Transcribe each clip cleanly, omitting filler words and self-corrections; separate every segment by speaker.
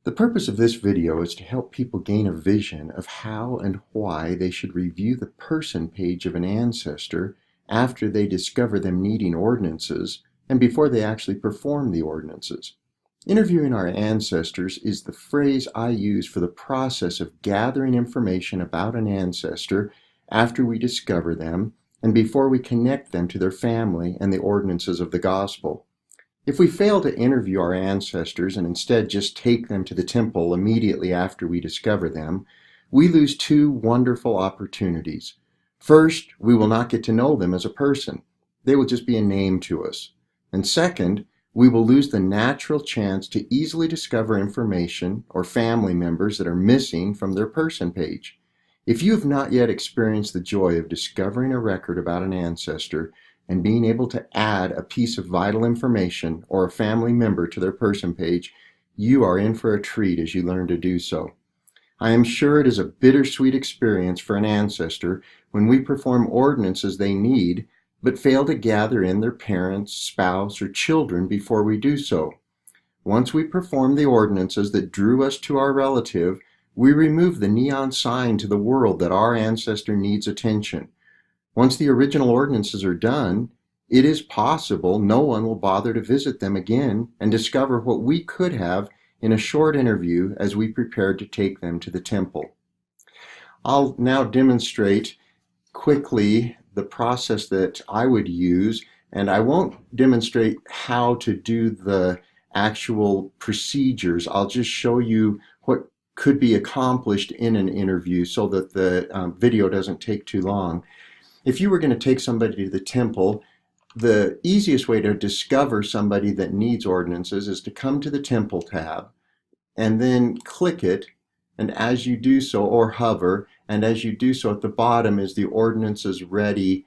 Speaker 1: The purpose of this video is to help people gain a vision of how and why they should review the person page of an ancestor after they discover them needing ordinances and before they actually perform the ordinances. Interviewing our ancestors is the phrase I use for the process of gathering information about an ancestor after we discover them and before we connect them to their family and the ordinances of the gospel. If we fail to interview our ancestors and instead just take them to the temple immediately after we discover them, we lose two wonderful opportunities. First, we will not get to know them as a person. They will just be a name to us. And second, we will lose the natural chance to easily discover information or family members that are missing from their person page. If you have not yet experienced the joy of discovering a record about an ancestor and being able to add a piece of vital information or a family member to their person page, you are in for a treat as you learn to do so. I am sure it is a bittersweet experience for an ancestor when we perform ordinances they need, but fail to gather in their parents, spouse, or children before we do so. Once we perform the ordinances that drew us to our relative, we remove the neon sign to the world that our ancestor needs attention. Once the original ordinances are done, it is possible no one will bother to visit them again and discover what we could have in a short interview as we prepared to take them to the temple. I'll now demonstrate quickly the process that I would use, and I won't demonstrate how to do the actual procedures. I'll just show you what could be accomplished in an interview so that the video doesn't take too long. If you were going to take somebody to the temple, the easiest way to discover somebody that needs ordinances is to come to the temple tab and then click it, and as you do so, or hover, and as you do so at the bottom is the ordinances ready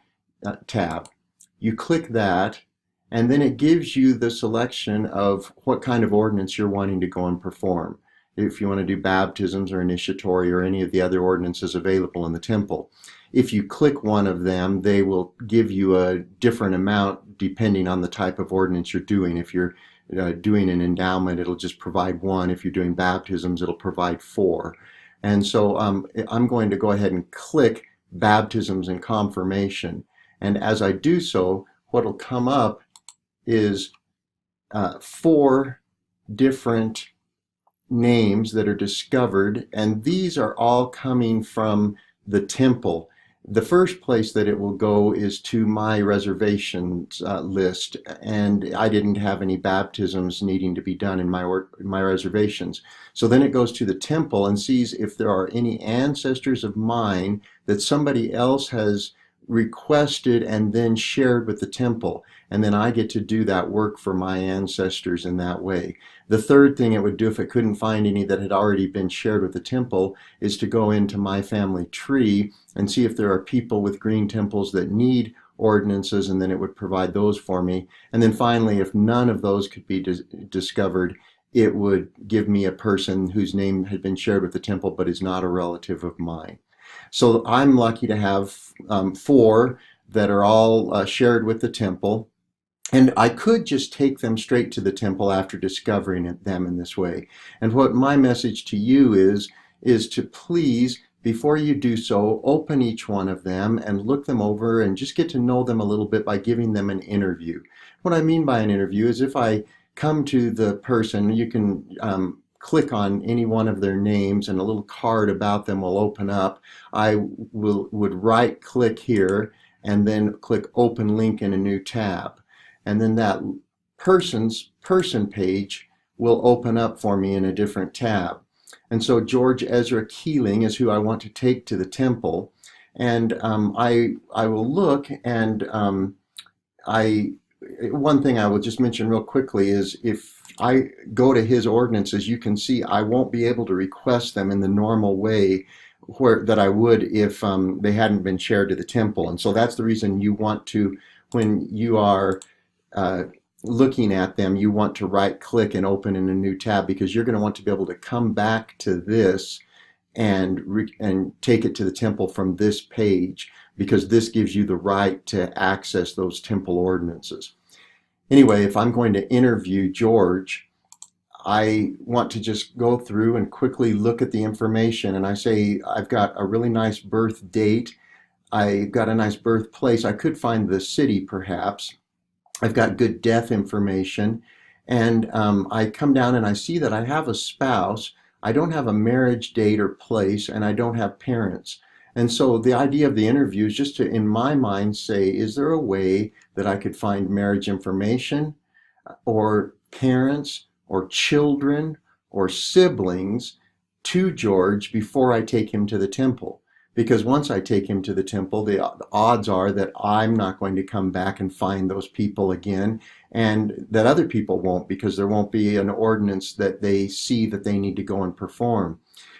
Speaker 1: tab. You click that, and then it gives you the selection of what kind of ordinance you're wanting to go and perform. If you want to do baptisms or initiatory or any of the other ordinances available in the temple. If you click one of them, they will give you a different amount depending on the type of ordinance you're doing. If you're doing an endowment, it'll just provide one. If you're doing baptisms, it'll provide 4. And so I'm going to go ahead and click baptisms and confirmation. And as I do so, what will come up is 4 different names that are discovered, and these are all coming from the temple. The first place that it will go is to my reservations list, and I didn't have any baptisms needing to be done in my reservations. So then it goes to the temple and sees if there are any ancestors of mine that somebody else has requested and then shared with the temple, and then I get to do that work for my ancestors in that way. The third thing it would do if it couldn't find any that had already been shared with the temple is to go into my family tree and see if there are people with green temples that need ordinances, and then it would provide those for me. And then finally, if none of those could be discovered, it would give me a person whose name had been shared with the temple but is not a relative of mine. So I'm lucky to have 4 that are all shared with the temple. And I could just take them straight to the temple after discovering them in this way. And what my message to you is to please, before you do so, open each one of them and look them over and just get to know them a little bit by giving them an interview. What I mean by an interview is if I come to the person, you can click on any one of their names and a little card about them will open up. I would right click here and then click open link in a new tab. And then that person's person page will open up for me in a different tab. And so George Ezra Keeling is who I want to take to the temple. And I will look, and one thing I will just mention real quickly is if I go to his ordinances, you can see I won't be able to request them in the normal way that I would if they hadn't been shared to the temple. And so that's the reason you want to, when you are looking at them, you want to right click and open in a new tab, because you're going to want to be able to come back to this and take it to the temple from this page, because this gives you the right to access those temple ordinances. Anyway, if I'm going to interview George, I want to just go through and quickly look at the information, and I say I've got a really nice birth date. I've got a nice birthplace. I could find the city perhaps. I've got good death information. And I come down and I see that I have a spouse. I don't have a marriage date or place, and I don't have parents. And so the idea of the interview is just to, in my mind, say, is there a way that I could find marriage information or parents or children or siblings to George before I take him to the temple? Because once I take him to the temple, the odds are that I'm not going to come back and find those people again, and that other people won't, because there won't be an ordinance that they see that they need to go and perform.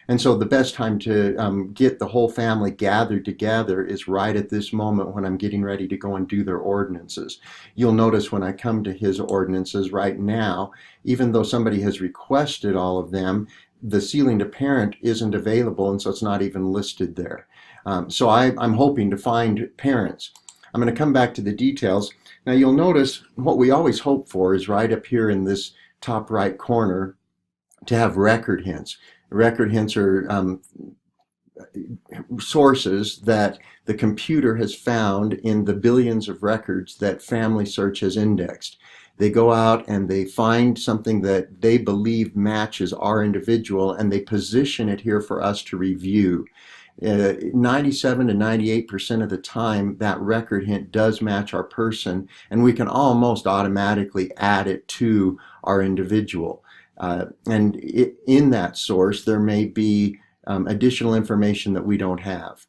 Speaker 1: And so the best time to get the whole family gathered together is right at this moment when I'm getting ready to go and do their ordinances. You'll notice when I come to his ordinances right now, even though somebody has requested all of them, the sealing to parent isn't available, and so it's not even listed there. So I'm hoping to find parents. I'm going to come back to the details. Now you'll notice what we always hope for is right up here in this top right corner to have record hints. Record hints are sources that the computer has found in the billions of records that Family Search has indexed. They go out and they find something that they believe matches our individual, and they position it here for us to review. 97 to 98% of the time, that record hint does match our person, and we can almost automatically add it to our individual. And in that source, there may be additional information that we don't have.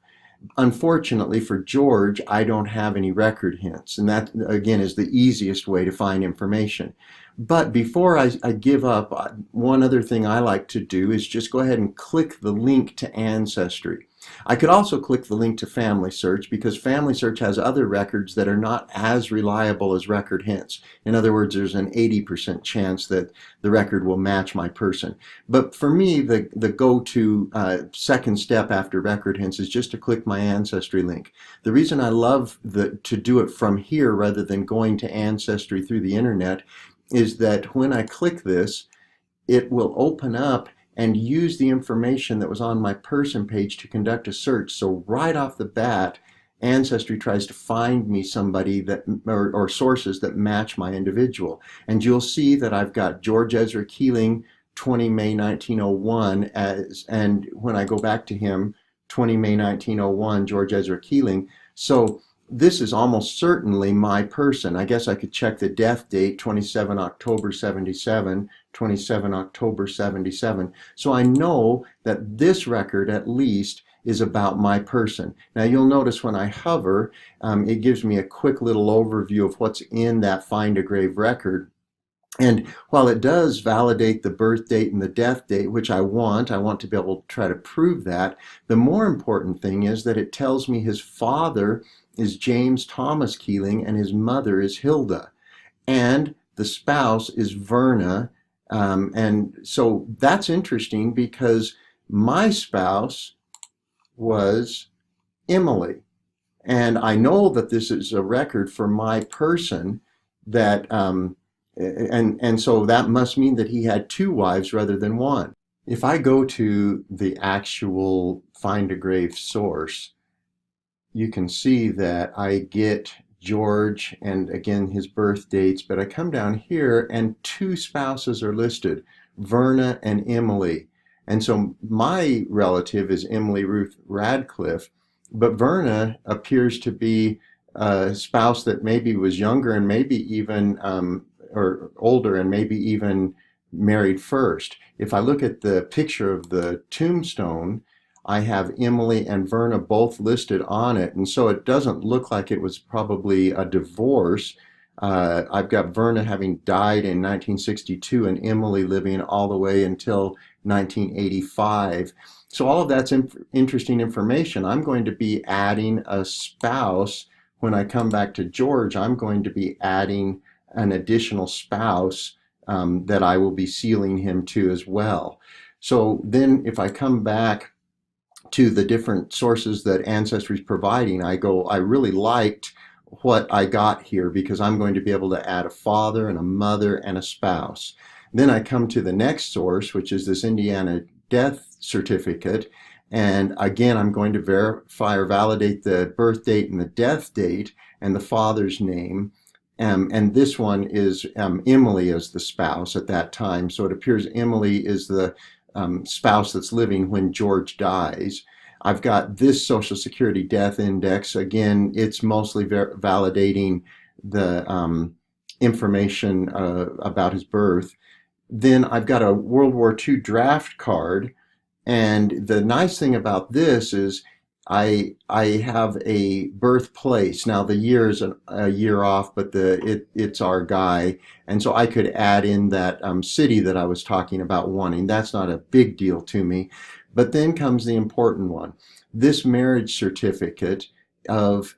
Speaker 1: Unfortunately for George, I don't have any record hints, and that again is the easiest way to find information. But before I give up, one other thing I like to do is just go ahead and click the link to Ancestry. I could also click the link to Family Search, because Family Search has other records that are not as reliable as record hints. In other words, there's an 80% chance that the record will match my person. But for me, the go-to second step after record hints is just to click my Ancestry link. The reason I love to do it from here rather than going to Ancestry through the internet is that when I click this, it will open up and use the information that was on my person page to conduct a search. So right off the bat, Ancestry tries to find me somebody that, or sources that match my individual. And you'll see that I've got George Ezra Keeling, 20 May 1901, and when I go back to him, 20 May 1901, George Ezra Keeling. So this is almost certainly my person. I guess I could check the death date, 27 October 77, 27 October 77. So I know that this record at least is about my person. Now you'll notice when I hover, it gives me a quick little overview of what's in that Find a Grave record. And while it does validate the birth date and the death date, which I want to be able to try to prove that, the more important thing is that it tells me his father is James Thomas Keeling and his mother is Hilda, and the spouse is Verna. And so that's interesting because my spouse was Emily, and I know that this is a record for my person, that and so that must mean that he had two wives rather than one. If I go to the actual Find a Grave source, you can see that I get George and again his birth dates, but I come down here and two spouses are listed, Verna and Emily. And so my relative is Emily Ruth Radcliffe, but Verna appears to be a spouse that maybe was younger and maybe even or older and maybe even married first. If I look at the picture of the tombstone, I have Emily and Verna both listed on it, and so it doesn't look like it was probably a divorce. I've got Verna having died in 1962 and Emily living all the way until 1985. So all of that's interesting information. I'm going to be adding a spouse. When I come back to George, I'm going to be adding an additional spouse that I will be sealing him to as well. So then if I come back to the different sources that Ancestry is providing, I really liked what I got here because I'm going to be able to add a father and a mother and a spouse. Then I come to the next source, which is this Indiana death certificate. And again, I'm going to verify or validate the birth date and the death date and the father's name. And this one is Emily as the spouse at that time. So it appears Emily is the spouse that's living when George dies. I've got this Social Security death index. Again, it's mostly validating the information about his birth. Then I've got a World War II draft card. And the nice thing about this is I have a birthplace. Now the year is a year off, but it's our guy. And so I could add in that city that I was talking about wanting. That's not a big deal to me. But then comes the important one. This marriage certificate of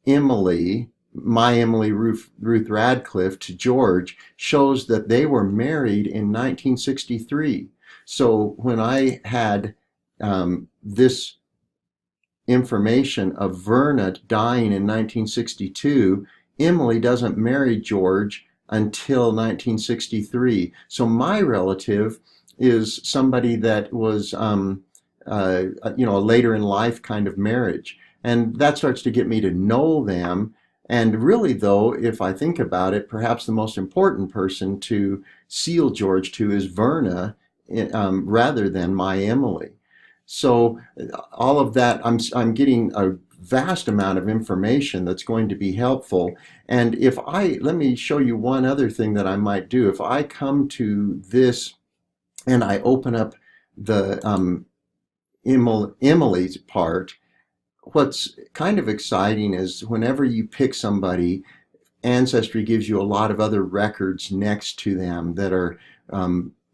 Speaker 1: Emily, my Emily Ruth Radcliffe, to George shows that they were married in 1963. So when I had this information of Verna dying in 1962, Emily doesn't marry George until 1963. So my relative is somebody that was, a later in life kind of marriage. And that starts to get me to know them. And really, though, if I think about it, perhaps the most important person to seal George to is Verna, rather than my Emily. So all of that, I'm getting a vast amount of information that's going to be helpful. And let me show you one other thing that I might do. If I come to this and I open up the Emily's part, what's kind of exciting is whenever you pick somebody, Ancestry gives you a lot of other records next to them that are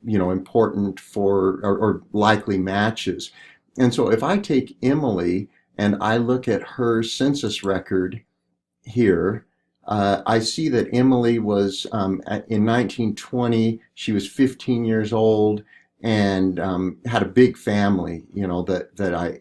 Speaker 1: important for or likely matches. And so if I take Emily and I look at her census record here, I see that Emily was in 1920, she was 15 years old and had a big family, that I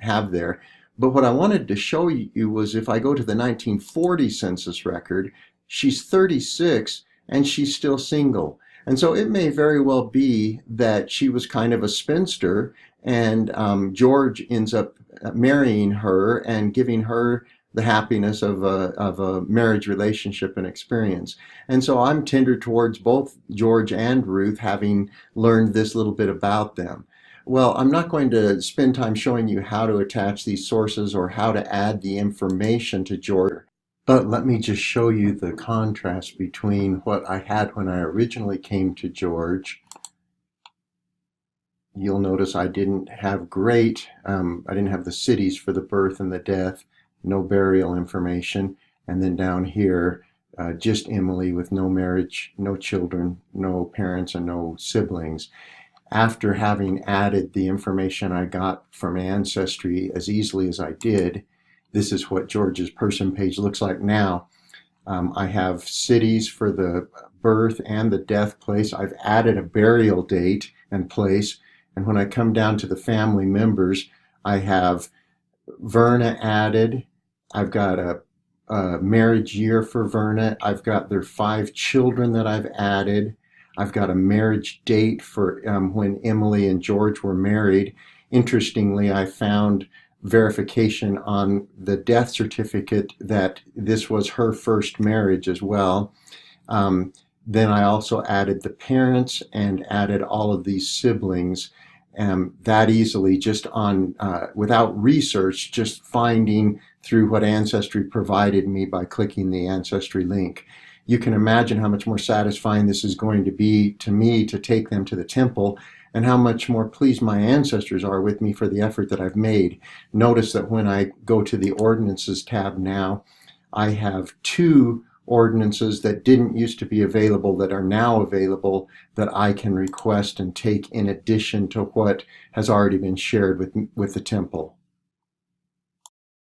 Speaker 1: have there. But what I wanted to show you was if I go to the 1940 census record, she's 36 and she's still single. And so it may very well be that she was kind of a spinster, and George ends up marrying her and giving her the happiness of a marriage relationship and experience. And so I'm tender towards both George and Ruth, having learned this little bit about them. Well, I'm not going to spend time showing you how to attach these sources or how to add the information to George. But let me just show you the contrast between what I had when I originally came to George. You'll notice I didn't have I didn't have the cities for the birth and the death, no burial information. And then down here, just Emily with no marriage, no children, no parents, and no siblings. After having added the information I got from Ancestry as easily as I did, this is what George's person page looks like now. I have cities for the birth and the death place. I've added a burial date and place. And when I come down to the family members, I have Verna added. I've got a marriage year for Verna. I've got their 5 children that I've added. I've got a marriage date for when Emily and George were married. Interestingly, I found verification on the death certificate that this was her first marriage as well. Then I also added the parents and added all of these siblings that easily, just on without research, just finding through what Ancestry provided me by clicking the Ancestry link. You can imagine how much more satisfying this is going to be to me to take them to the temple, and how much more pleased my ancestors are with me for the effort that I've made. Notice that when I go to the Ordinances tab now, I have 2 ordinances that didn't used to be available that are now available that I can request and take in addition to what has already been shared with the temple.